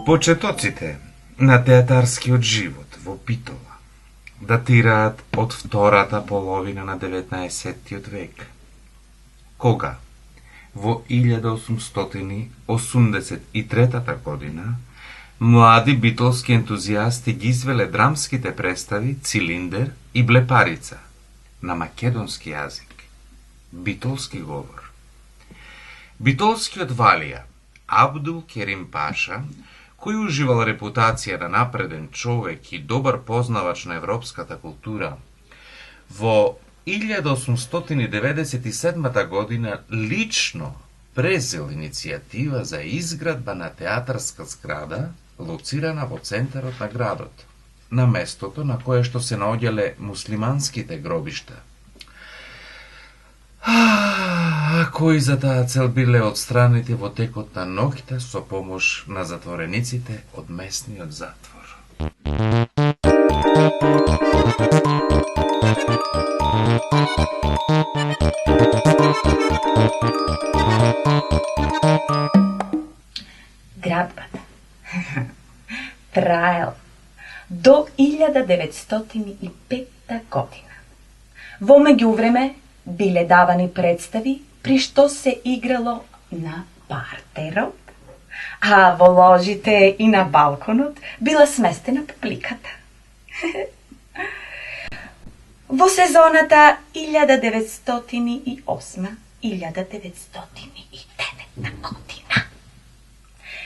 Почетоците на театарскиот живот во Битола датираат од втората половина на 19. век, кога во 1883 година млади битолски ентузијасти ги извеле драмските представи Цилиндер и Блепарица на македонски јазик, битолски говор. Битолскиот валија Абдул Керим Паша, кој уживал репутација на напреден човек и добар познавач на европската култура, во 1897 година лично презел иницијатива за изградба на театарска зграда, лоцирана во центарот на градот, на местото на кое што се наоѓале муслиманските гробишта, кои за таа цел биле отстранети во текот на ноќта со помош на затворениците од местниот затвор. Градбата траел до 1905 година. Во меѓувреме биле давани представи при што се играло на партерот, а во ложите и на балконот била сместена публиката. Во сезоната 1908-1909 година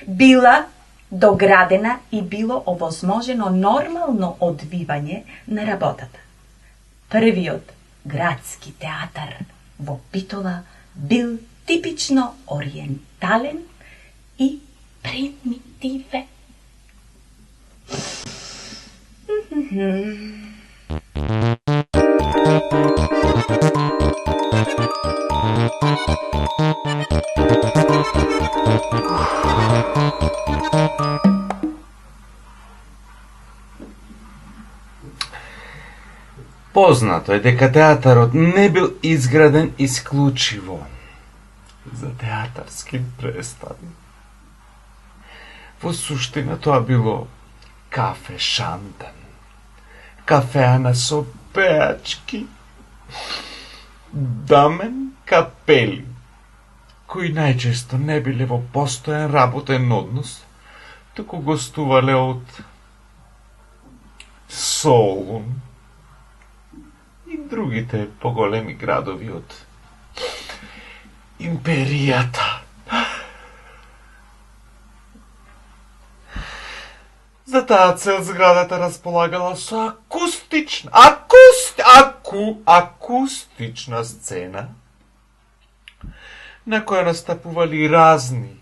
била доградена и било овозможено нормално одвивање на работата. Првиот градски театар во Битола бил типично ориентален и примитивен. Познато е дека театарот не бил изграден исклучиво за театарски представи. Во суштина тоа било кафе шантан, кафеана со пеачки, дамен капели, кои најчесто не биле во постојан работен однос, туку гостувале од Солун и другите поголеми градови од империјата. За таа цел зградата располагала со акустична сцена, на која настапували разни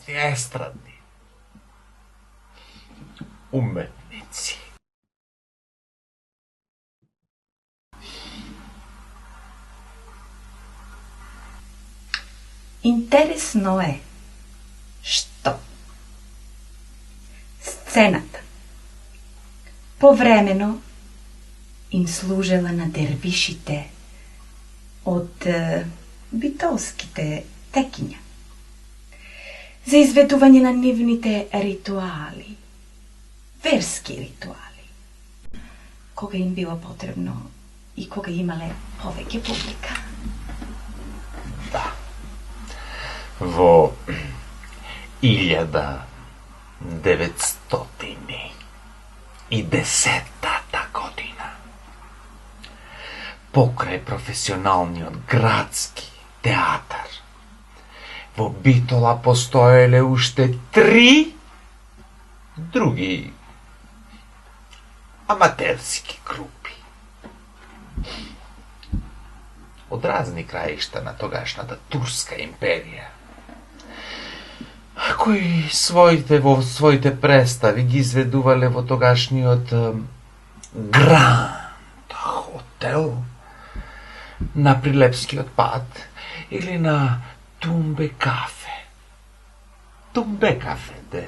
естрадни уметници. Интересно е што сцената повремено им служела на дервишите од битолските текиња за изведување на нивните ритуали, верски ритуали, кога им било потребно и кога имале повеќе публика. Да. Во 1910 година, покрај професионалниот градски театар, во Битола постоеле уште 3 други аматерски групи од разни краишта на тогашната Турска империја, кои во своите представи ги изведувале во тогашниот Гранд Хотел на Прилепскиот пат или на Тумбе кафе. Тумбе кафе, де.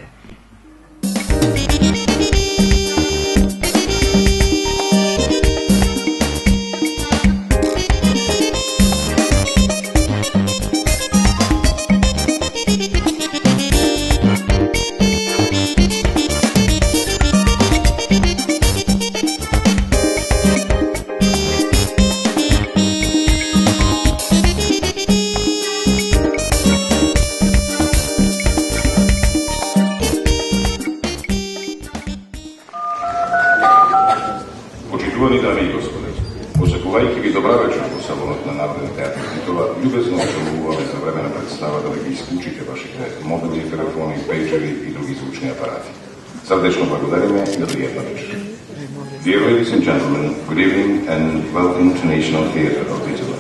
добра вечер во салонот на Народен театар Титова. Љубезно помолуваме за време на представа да ги исклучите вашите мобилни телефони, пејджери и други звучни апарати. Срдечно благодариме и на пријатна вечер. Dear ladies and gentlemen, good evening and welcome to National Theatre of Italy.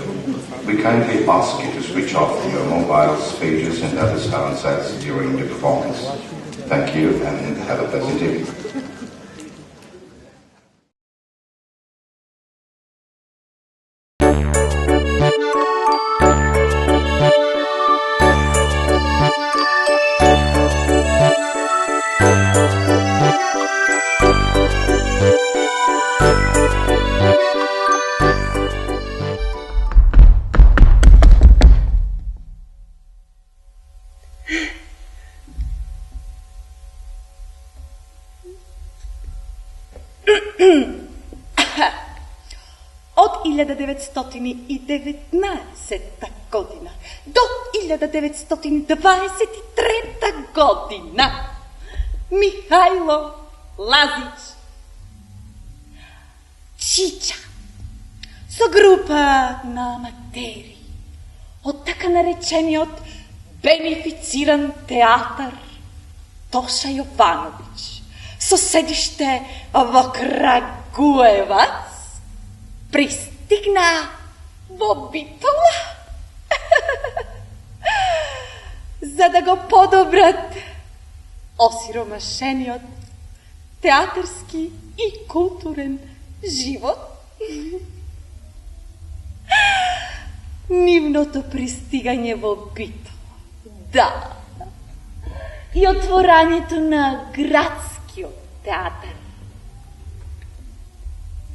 We kindly ask you to switch off your mobiles, pages and other sound sets during the performance. Thank you and have a pleasant evening. Од 1919 година до 1923 година Михајло Лазич Чича со група на аматери од така наречениот бенефициран театар Тоша Јовановиќ со седиште во Крагуевац пристигна во Битола за да го подобрат осиромашениот театарски и културен живот. Нивното пристигање во Битола, да, и отворањето на градскиот театар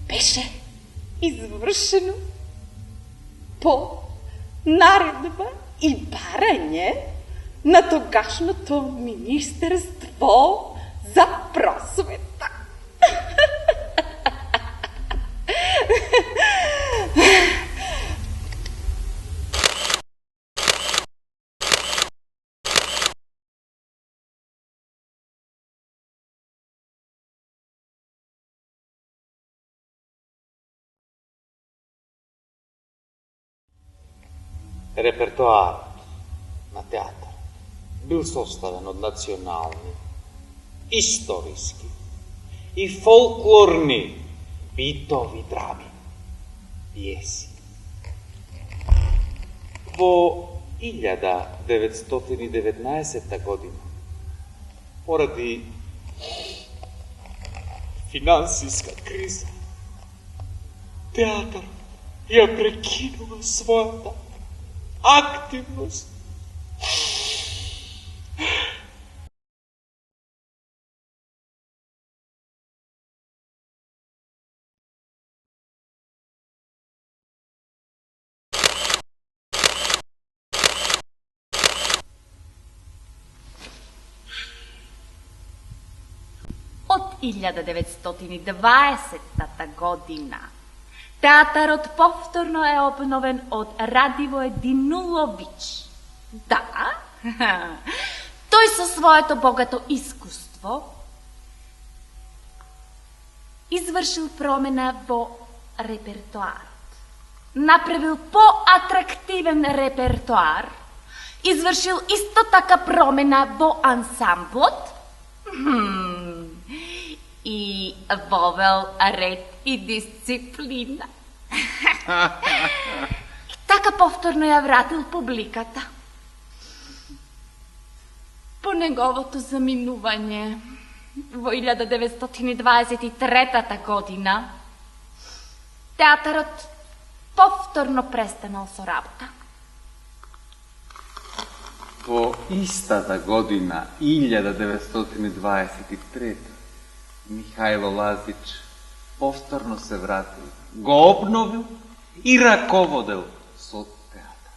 беше извршено по наредба и барање на тогашното Министерство за просвета. Репертоарот на театар бил составен од национални, историски и фолклорни битови драми, пиеси. Во 1919 година, поради финансиска криза, театар ја прекинува својата активност. Од 1920 година театарот повторно е обновен од Радивој Динуловиќ. Да, тој со своето богато искуство извршил промена во репертоарот. Направил поатрактивен репертоар, извршил исто така промена во ансамблот и вовел ред и дисциплина. Така повторно ја вратил публиката. По неговото заминување во 1923 година, театарот повторно престанал со работа. Во истата година, 1923, Михајло Лазич повторно се вратил, го обновил и раководел со театар.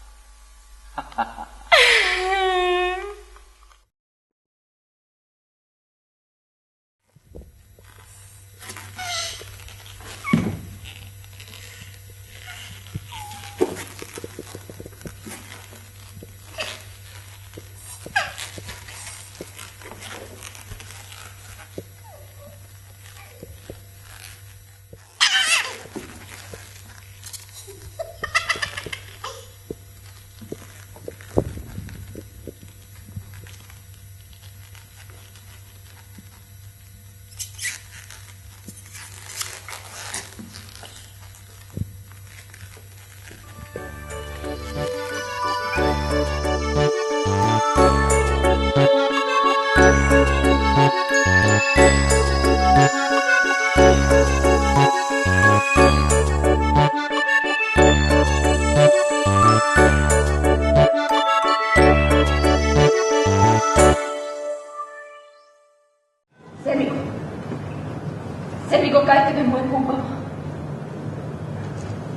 кај тебе му е поубаво.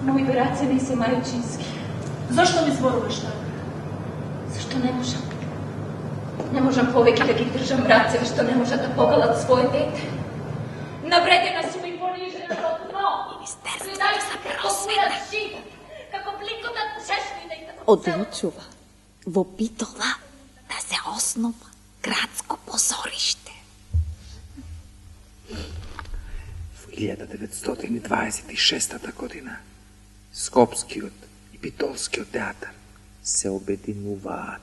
Моите раце не се мајчински. Зошто ми зборуваш така? Зашто не можам? Не можам повеќе да ги држам рацеви што не можат да погалат своје дете. Навредена сум и понижена до дно. Гледај се како мират живот, како бликотат чешмите и како Одлучува во Битола да се основа градско позориште. Во 1926 година Скопскиот и Битолскиот театар се обединуваат.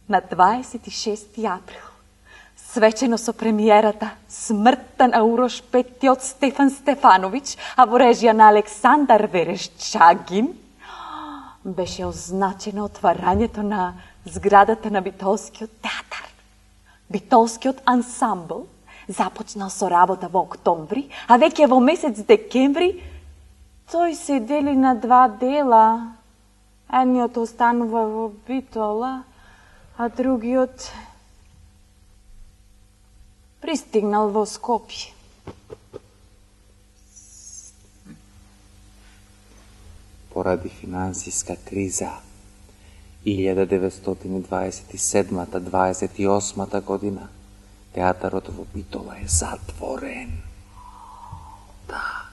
На 26. април, свечено со премиерата Смртта на Урош Петти од Стефан Стефановиќ, а во режија на Александар Верешчагин, беше означено отварањето на зградата на Битолскиот театар. Битолскиот ансамбл започнал со работа во октомври, а веќе во месец декември тој се дели на два дела. Едниот останува во Битола, а другиот пристигнал во Скопје. Поради финансиска криза 1927-28 година театарот во Битола е затворен. Да.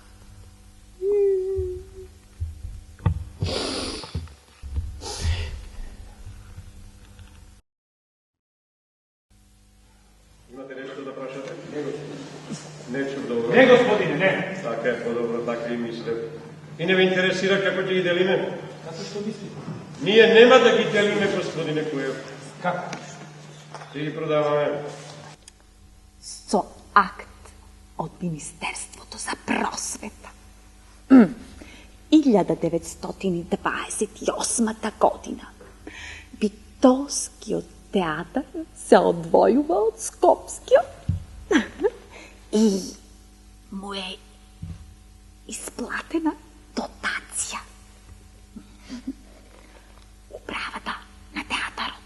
Имате нешто да прашате? Нечу добро. Не, господине, не. Така е подобро, така и мислев. И не ме интересира како ќе ги делиме. Како што мислите? Ние нема да ги делиме, господине Куев. Како? Ќе ги продаваме. Со акт од Министерството за просвета. 1928 година Битолскиот театар се одвојува од Скопскиот и му е исплатена дотација. Управата на театарот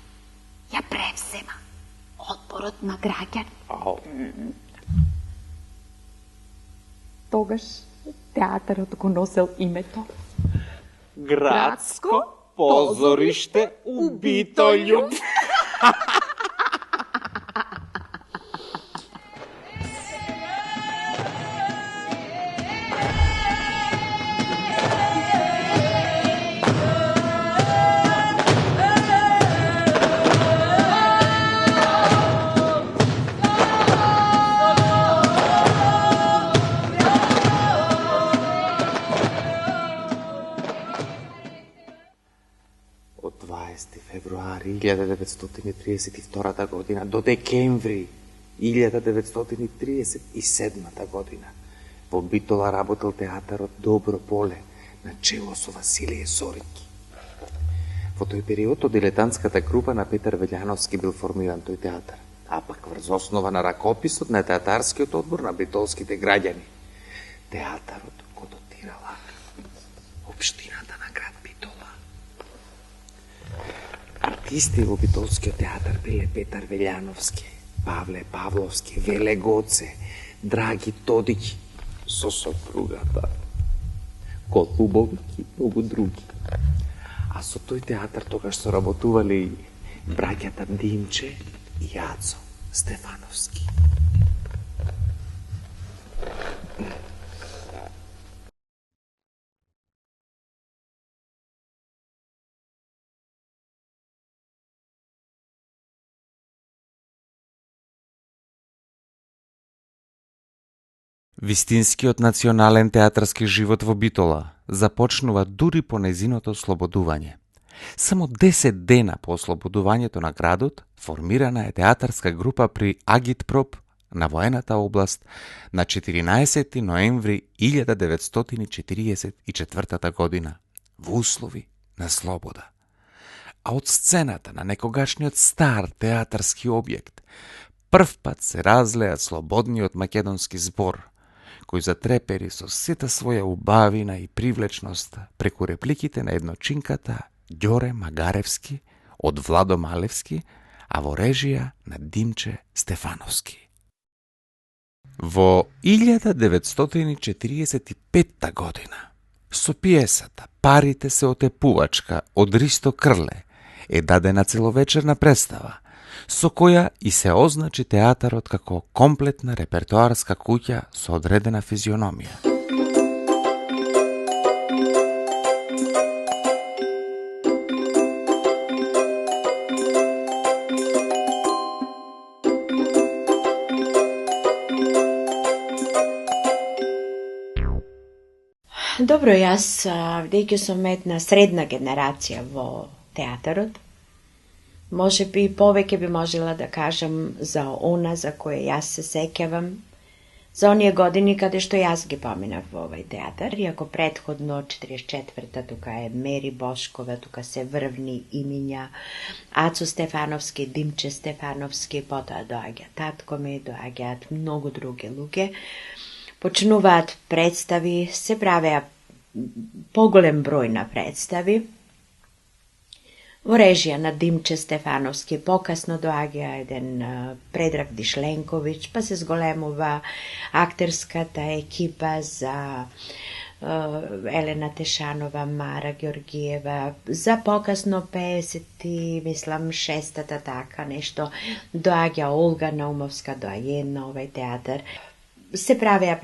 ја превзема одборот на граѓани. Тогаш театарот го носел името Градско позориште у Битолју. Од 20 февруари 1932 година до декември 1937 година во Битола работел театарот Добро поле на чело со Василие Зорики. Во тој период од дилетантската група на Петар Велјановски бил формиран тој театар, а пак врз основа на ракописот на театарскиот одбор на битолските граѓани. Театарот го дотирала општината на град Битола. Артисти во Битолскиот театар биле Петар Велјановски, Павле Павловски, Веле Гоце, Драги Тодиќ со сопругата Колубовик и многу други. А со тој театар тогаш соработувале и браќата Димче и Јацо Стефановски. Вистинскиот национален театарски живот во Битола започнува дури по незиното ослободување. Само 10 дена по ослободувањето на градот, формирана е театарска група при Агитпроп на воената област на 14. ноември 1944 година во услови на слобода. А од сцената на некогашниот стар театарски објект првпат се разлеа слободниот македонски збор, кој затрепери со сета своја убавина и привлечност преку репликите на едночинката Ѓоре Магаревски од Владо Малевски, а во режија на Димче Стефановски. Во 1945 година со пиесата Парите се отепувачка од Ристо Крле е дадена целовечерна представа, со која и се означи театарот како комплетна репертоарска куќа со одредена физиономија. Добро, јас, бидејќи сум една средна генерација во театарот, може би повеќе би можела да кажам за она за која јас се сеќавам, за оние години каде што јас ги поминав во овој театар, иако предходно 44-та тука е Мери Бошкова, тука се врвни имиња, Ацо Стефановски, Димче Стефановски, потоа доаѓа татко ми, доаѓаат многу други луѓе, почнуваат представи, се правеа поголем број на представи, во режија на Димче Стефановски, покасно доаѓа еден Предраг Дишленковиќ, па се зголемува актерската екипа за Елена Тешанова, Мара Георгиева, за покасно 50, мислам, 6-та така нешто, доаѓа Олга Наумовска, доаѓа на овој театар. Се правеа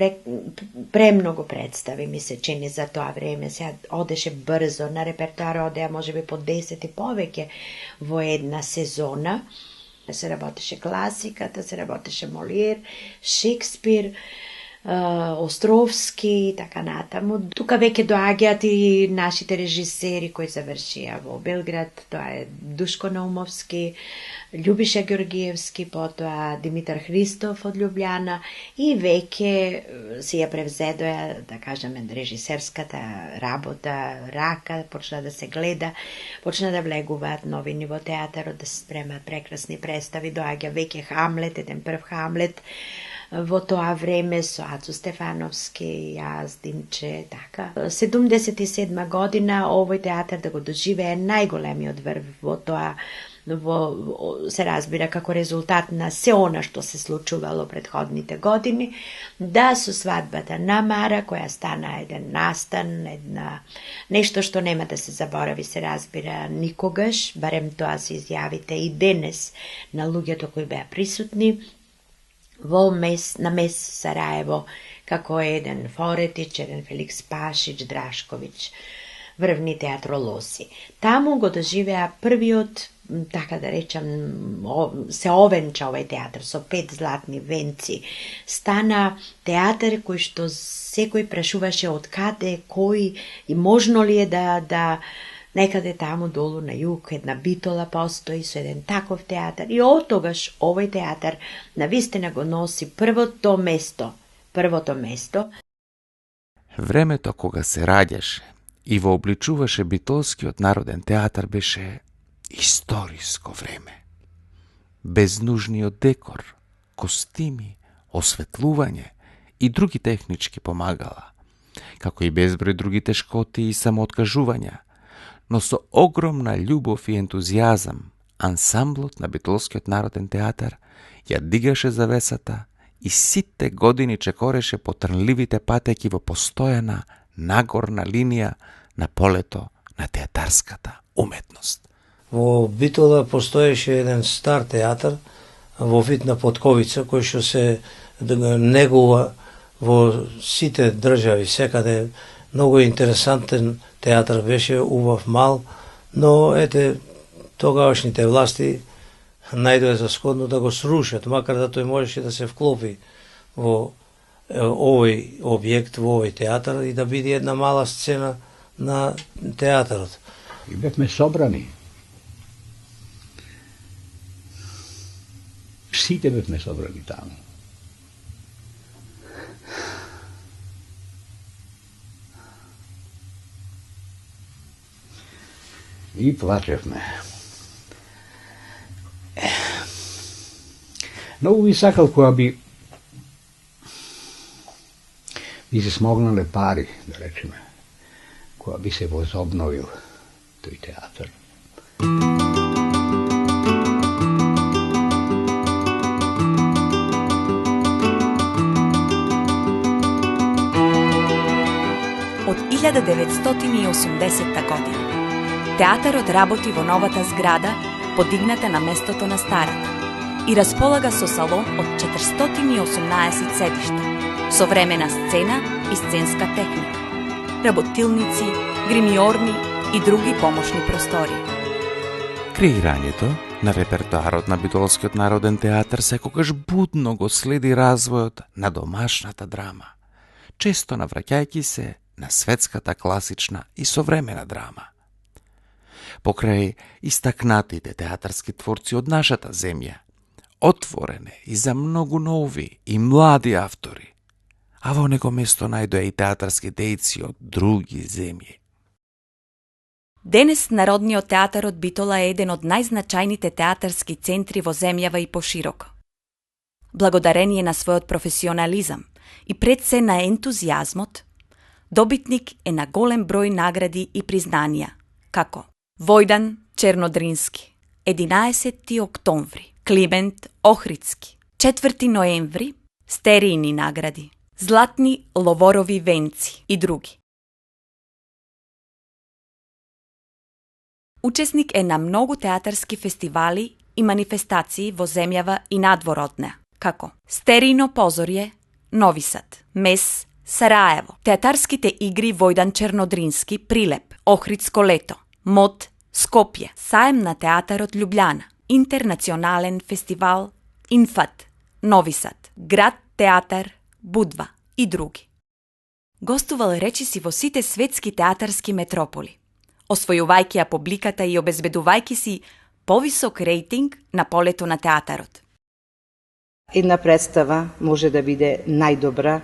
премногу представи, ми се чини за тоа време, сега одеше брзо, на репертоар одеа можеби по 10 и повеќе во една сезона. Се работеше класиката, се работеше Молиер, Шекспир, Островски и така натаму. Тука веќе доаѓаат и нашите режисери кои завршија во Белград, тоа е Душко Наумовски, Љубиша Георгиевски, потоа Димитар Христов од Љубљана и веќе си ја превзедоја, да кажеме, режисерската работа, рака, почна да се гледа, почна да влегуваат новини во театарот, да се спремаат прекрасни представи, доаѓа веќе Хамлет, еден прв Хамлет, во тоа време со Ацо Стефановски, јас, Димче, така. 77 година овој театар да го доживее најголемиот врв во тоа, се разбира како резултат на се она што се случувало предходните години, да со свадбата на Мара, која стана еден настан, нешто што нема да се заборави, се разбира, никогаш, барем тоа се изјавите и денес на луѓето кои беа присутни, на мес Сараево, како еден Форетич, еден Феликс Пашич, Драшковиќ, врвни театролоси. Таму го доживеа првиот, така да речам, се овенча овој театар со 5 златни венци. Стана театар кој што секој прашуваше од каде, кој и можно ли е да некаде таму долу на југ една Битола постои со еден таков театар и од тогаш овој театар навистина го носи првото место. Времето кога се раѓаше и вообличуваше Битолскиот народен театар беше историско време. Без нужниот декор, костими, осветлување и други технички помагала, како и безброј други тешкоти и самооткажувања, но со огромна љубов и ентузијазам, ансамблот на Битолскиот народен театар ја дигаше завесата и сите години чекореше по трнливите патеки во постојана нагорна линија на полето на театарската уметност. Во Битола постоеше еден стар театар во вид на потковица, кој што се негува во сите држави, секаде. Многу интересантен театар беше, убав мал, но тогавашните власти најдоа за сходно да го срушат, макар да тој можеше да се вклопи во овој објект во овој театар и да биде една мала сцена на театарот. И бевме собрани. Сите бевме собрани таму. И плачевме. Многу би сакал кога би се смогнале пари, да речеме, кога би се возобновил тој театар. Од 1980 година театарот работи во новата зграда, подигната на местото на старата, и располага со салон од 418 седишта, современа сцена и сценска техника, работилници, гримиорни и други помошни простори. Креирањето на репертоарот на Битолскиот народен театар секогаш будно го следи развојот на домашната драма, често навраќајќи се на светската класична и современа драма. Покрај истакнатите театарски творци од нашата земја, отворене и за многу нови и млади автори, а во него место најдоа и театарски дејци од други земји. Денес Народниот театар од Битола е еден од најзначајните театарски центри во земјава и пошироко. Благодарение на својот професионализам и пред се на ентузијазмот, добитник е на голем број награди и признанија, како Војдан Чернодрински, 11. октомври, Климент Охридски, 4. ноември, стеријни награди, Златни ловорови венци и други. Учесник е на многу театарски фестивали и манифестации во земјава и надвор од неа, како Стеријно позорје, Нови Сад, МЕС, Сараево, театарските игри Војдан Чернодрински, Прилеп, Охридско лето, МОД, Скопје, Саем на театарот Љубљана, Интернационален фестивал, Инфат, Нови Сад, Град театар, Будва и други. Гостувал речиси во сите светски театарски метрополи, освојувајќи ја публиката и обезбедувајќи си повисок рейтинг на полето на театарот. Една представа може да биде најдобра,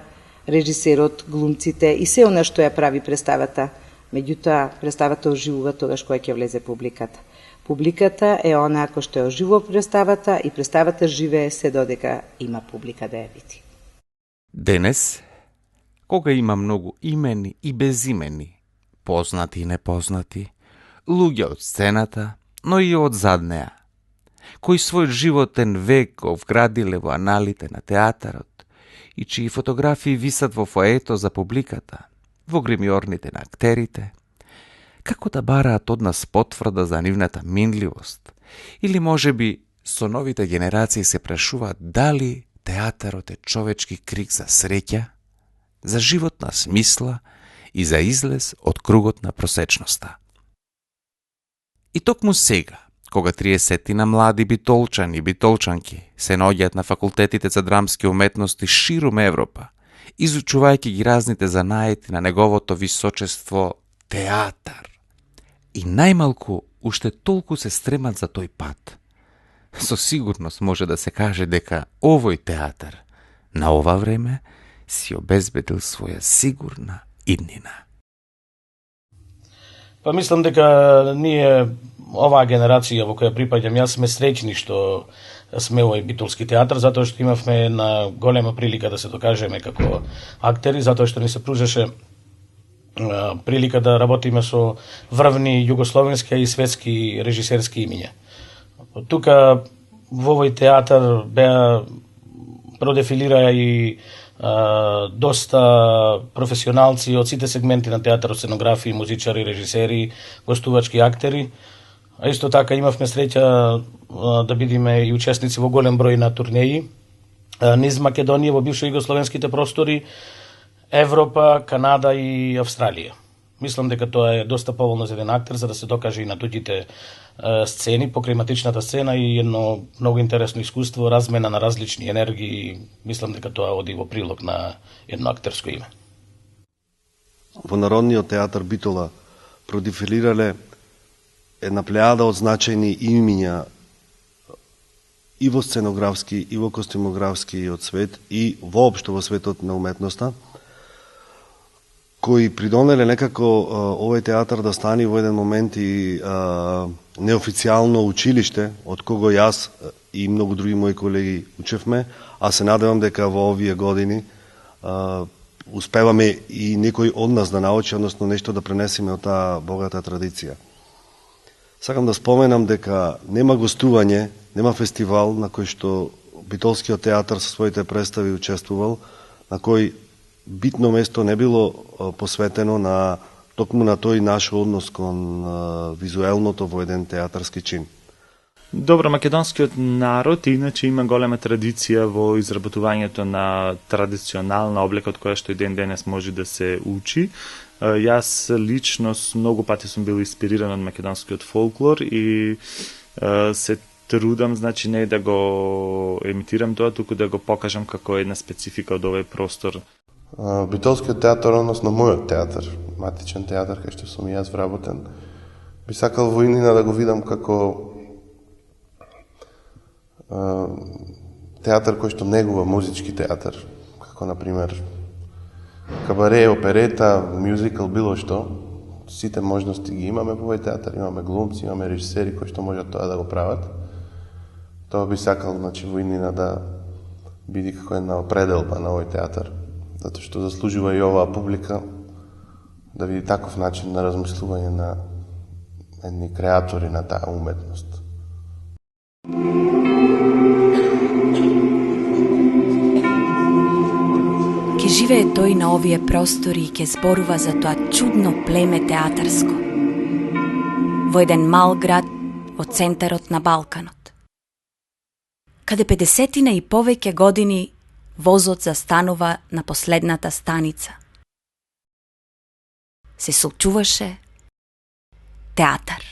режисерот, глумците и се она што ја прави представата. Меѓутоа, представата оживува тогаш кога ќе влезе публиката. Публиката е она кој што ја оживува представата и представата живее се додека има публика да ја види. Денес, кога има многу имени и безимени, познати и непознати, луѓе од сцената, но и од зад неа, кои свој животен век го вградиле во аналите на театарот и чии фотографии висат во фоето за публиката, во гримиорните на актерите, како да бараат од нас потврда за нивната минливост, или можеби со новите генерации се прашуваат дали театарот е човечки крик за среќа, за животна смисла и за излез од кругот на просечноста. И токму сега, кога 30 на млади битолчани и битолчанки се наоѓаат на факултетите за драмски уметности ширум Европа, изучувајќи ги разните занаети на неговото височество театар, и најмалку уште толку се стремат за тој пат, со сигурност може да се каже дека овој театар на ова време си обезбедил своја сигурна иднина. Па мислам дека ние, оваа генерација во која припаѓам јас, сме среќни што сме овој битолски театар, затоа што имавме една голема прилика да се докажеме како актери, затоа што ни се пружеше прилика да работиме со врвни југословенски и светски режисерски имиња. Тука во овој театар беа продефилираа и доста професионалци од сите сегменти на театарот, сценографи, музичари, режисери, гостувачки актери. А исто така имавме среќа да бидеме и учесници во голем број на турнеи низ Македонија, во бивши југословенските простори, Европа, Канада и Австралија. Мислам дека тоа е доста поволно за еден актер за да се докаже и на другите сцени, поклиматичната сцена и едно многу интересно искуство, размена на различни енергии. Мислам дека тоа оди во прилог на едно актерско име. Во Народниот театар Битола продефилирале една плејада од значајни имиња и во сценографски, и во костюмографски од свет, и воопшто во светот на уметноста, кои придонеле некако овој театар да стане во еден момент и неофицијално училиште, од кого јас и многу други мои колеги учевме, а се надевам дека во овие години успеваме и некој од нас да научи, односно нешто да пренесеме од таа богата традиција. Сакам да споменам дека нема гостување, нема фестивал на кој што Битолскиот театар со своите представи учествувал, на кој битно место не било посветено на токму на тој наш однос кон визуелното во еден театарски чин. Добро, македонскиот народ иначе има голема традиција во изработувањето на традиционална облека од која што и ден денес може да се учи. Јас лично многу пати сум бил инспириран од македонскиот фолклор и се трудам, значи не да го емитирам тоа, туку да го покажам како една специфика од овој простор. Битолскиот театар, односно мојот театар, матичен театар, кај што сум и јас вработен, би сакал во иднина да го видам како театар кој што негува музички театар, како например кабаре, оперета, мюзикал, било што. Сите можности ги имаме во овој театар, имаме глумци, имаме режисери кои што можат тоа да го прават. Тоа би сакал, значи, во иднина да биде како една определба на овој театар, затоа што заслужува и оваа публика да види таков начин на размислување на едни креатори на таа уметност. Ке живее тој на овие простори и ке зборува за тоа чудно племе театарско. Во еден мал град во центарот на Балканот. Каде 50 и повеќе години возот застанува на последната станица. Се случуваше театар.